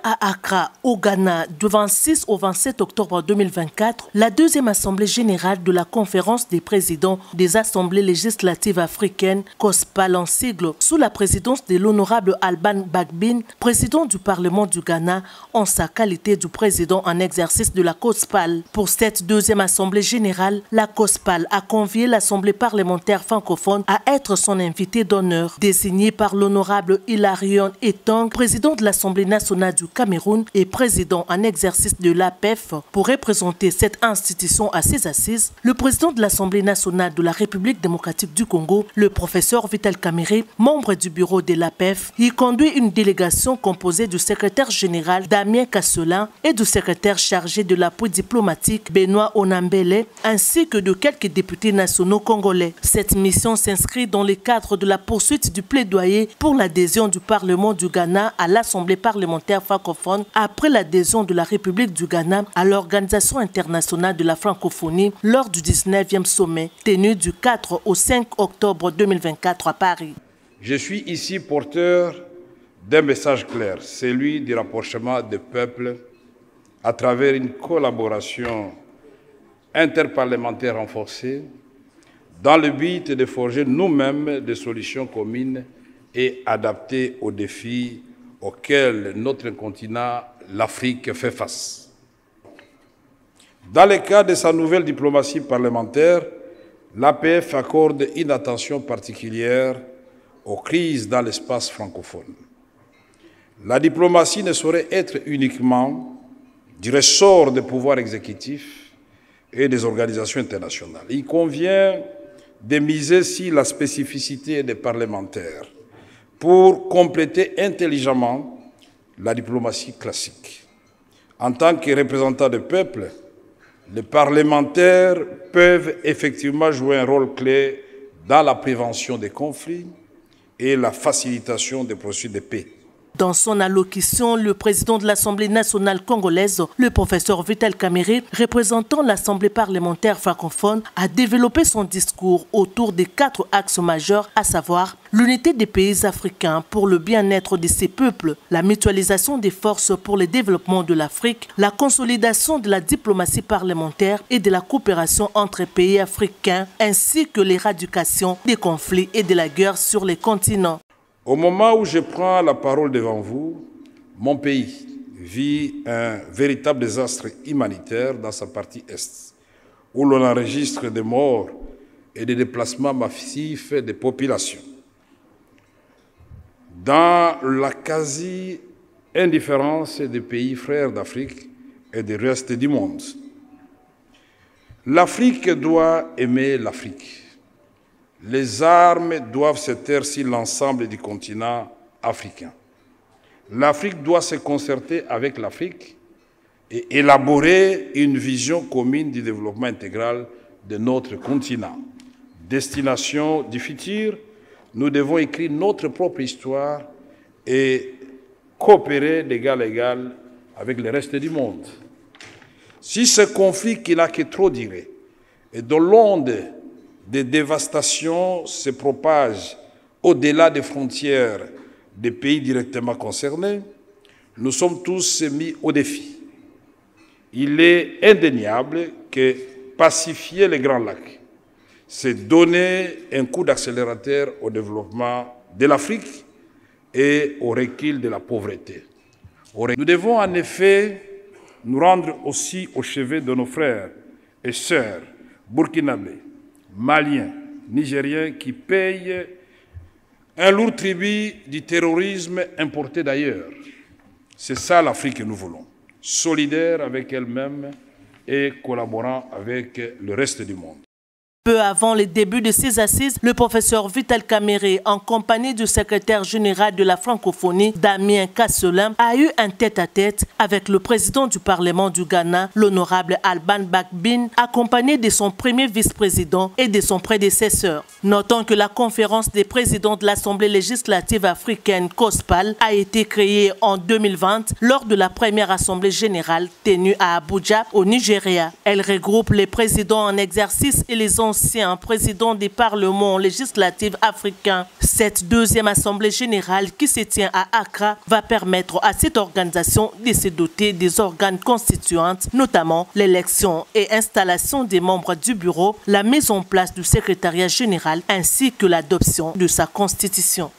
à Accra, au Ghana, du 26 au 27 octobre 2024, la deuxième assemblée générale de la conférence des présidents des assemblées législatives africaines, COSPAL en sigle, sous la présidence de l'honorable Alban Bagbin, président du Parlement du Ghana, en sa qualité du président en exercice de la COSPAL. Pour cette deuxième assemblée générale, la COSPAL a convié l'Assemblée parlementaire francophone à être son invité d'honneur, désigné par l'honorable Hilarion Etang, président de l'Assemblée nationale du Cameroun et président en exercice de l'APEF, pour représenter cette institution à ses assises. Le président de l'Assemblée nationale de la République démocratique du Congo, le professeur Vital Kamerhe, membre du bureau de l'APEF, y conduit une délégation composée du secrétaire général Damien Kasselin et du secrétaire chargé de l'appui diplomatique Benoît Onambele, ainsi que de quelques députés nationaux congolais. Cette mission s'inscrit dans le cadre de la poursuite du plaidoyer pour l'adhésion du Parlement du Ghana à l'Assemblée parlementaire francophone après l'adhésion de la République du Ghana à l'Organisation internationale de la francophonie lors du 19e sommet tenu du 4 au 5 octobre 2024 à Paris. Je suis ici porteur d'un message clair, celui du rapprochement des peuples à travers une collaboration interparlementaire renforcée dans le but de forger nous-mêmes des solutions communes et adaptées aux défis auxquels notre continent, l'Afrique, fait face. Dans le cadre de sa nouvelle diplomatie parlementaire, l'APF accorde une attention particulière aux crises dans l'espace francophone. La diplomatie ne saurait être uniquement du ressort des pouvoirs exécutifs et des organisations internationales. Il convient de miser sur la spécificité des parlementaires pour compléter intelligemment la diplomatie classique. En tant que représentants du peuple, les parlementaires peuvent effectivement jouer un rôle clé dans la prévention des conflits et la facilitation des processus de paix. Dans son allocution, le président de l'Assemblée nationale congolaise, le professeur Vital Kamerhe, représentant l'Assemblée parlementaire francophone, a développé son discours autour des 4 axes majeurs, à savoir l'unité des pays africains pour le bien-être de ces peuples, la mutualisation des forces pour le développement de l'Afrique, la consolidation de la diplomatie parlementaire et de la coopération entre pays africains, ainsi que l'éradication des conflits et de la guerre sur les continents. Au moment où je prends la parole devant vous, mon pays vit un véritable désastre humanitaire dans sa partie est, où l'on enregistre des morts et des déplacements massifs des populations. Dans la quasi-indifférence des pays frères d'Afrique et du reste du monde. L'Afrique doit aimer l'Afrique. Les armes doivent se taire sur l'ensemble du continent africain. L'Afrique doit se concerter avec l'Afrique et élaborer une vision commune du développement intégral de notre continent. Destination du futur, nous devons écrire notre propre histoire et coopérer d'égal à égal avec le reste du monde. Si ce conflit qui n'a que trop duré et dont l'onde des dévastations se propagent au-delà des frontières des pays directement concernés, nous sommes tous mis au défi. Il est indéniable que pacifier les Grands Lacs, c'est donner un coup d'accélérateur au développement de l'Afrique et au recul de la pauvreté. Nous devons en effet nous rendre aussi au chevet de nos frères et sœurs burkinabés, Maliens, Nigériens qui payent un lourd tribut du terrorisme importé d'ailleurs. C'est ça l'Afrique que nous voulons, solidaire avec elle-même et collaborant avec le reste du monde. Peu avant le début de ces assises, le professeur Vital Kamerhe, en compagnie du secrétaire général de la francophonie, Damien Kasselin, a eu un tête-à-tête avec le président du Parlement du Ghana, l'honorable Alban Bagbin, accompagné de son premier vice-président et de son prédécesseur. Notons que la conférence des présidents de l'Assemblée législative africaine, COSPAL, a été créée en 2020 lors de la première assemblée générale tenue à Abuja, au Nigeria. Elle regroupe les présidents en exercice et les anciens ancien président des parlements législatifs africains. Cette deuxième assemblée générale qui se tient à Accra va permettre à cette organisation de se doter des organes constituants, notamment l'élection et installation des membres du bureau, la mise en place du secrétariat général ainsi que l'adoption de sa constitution.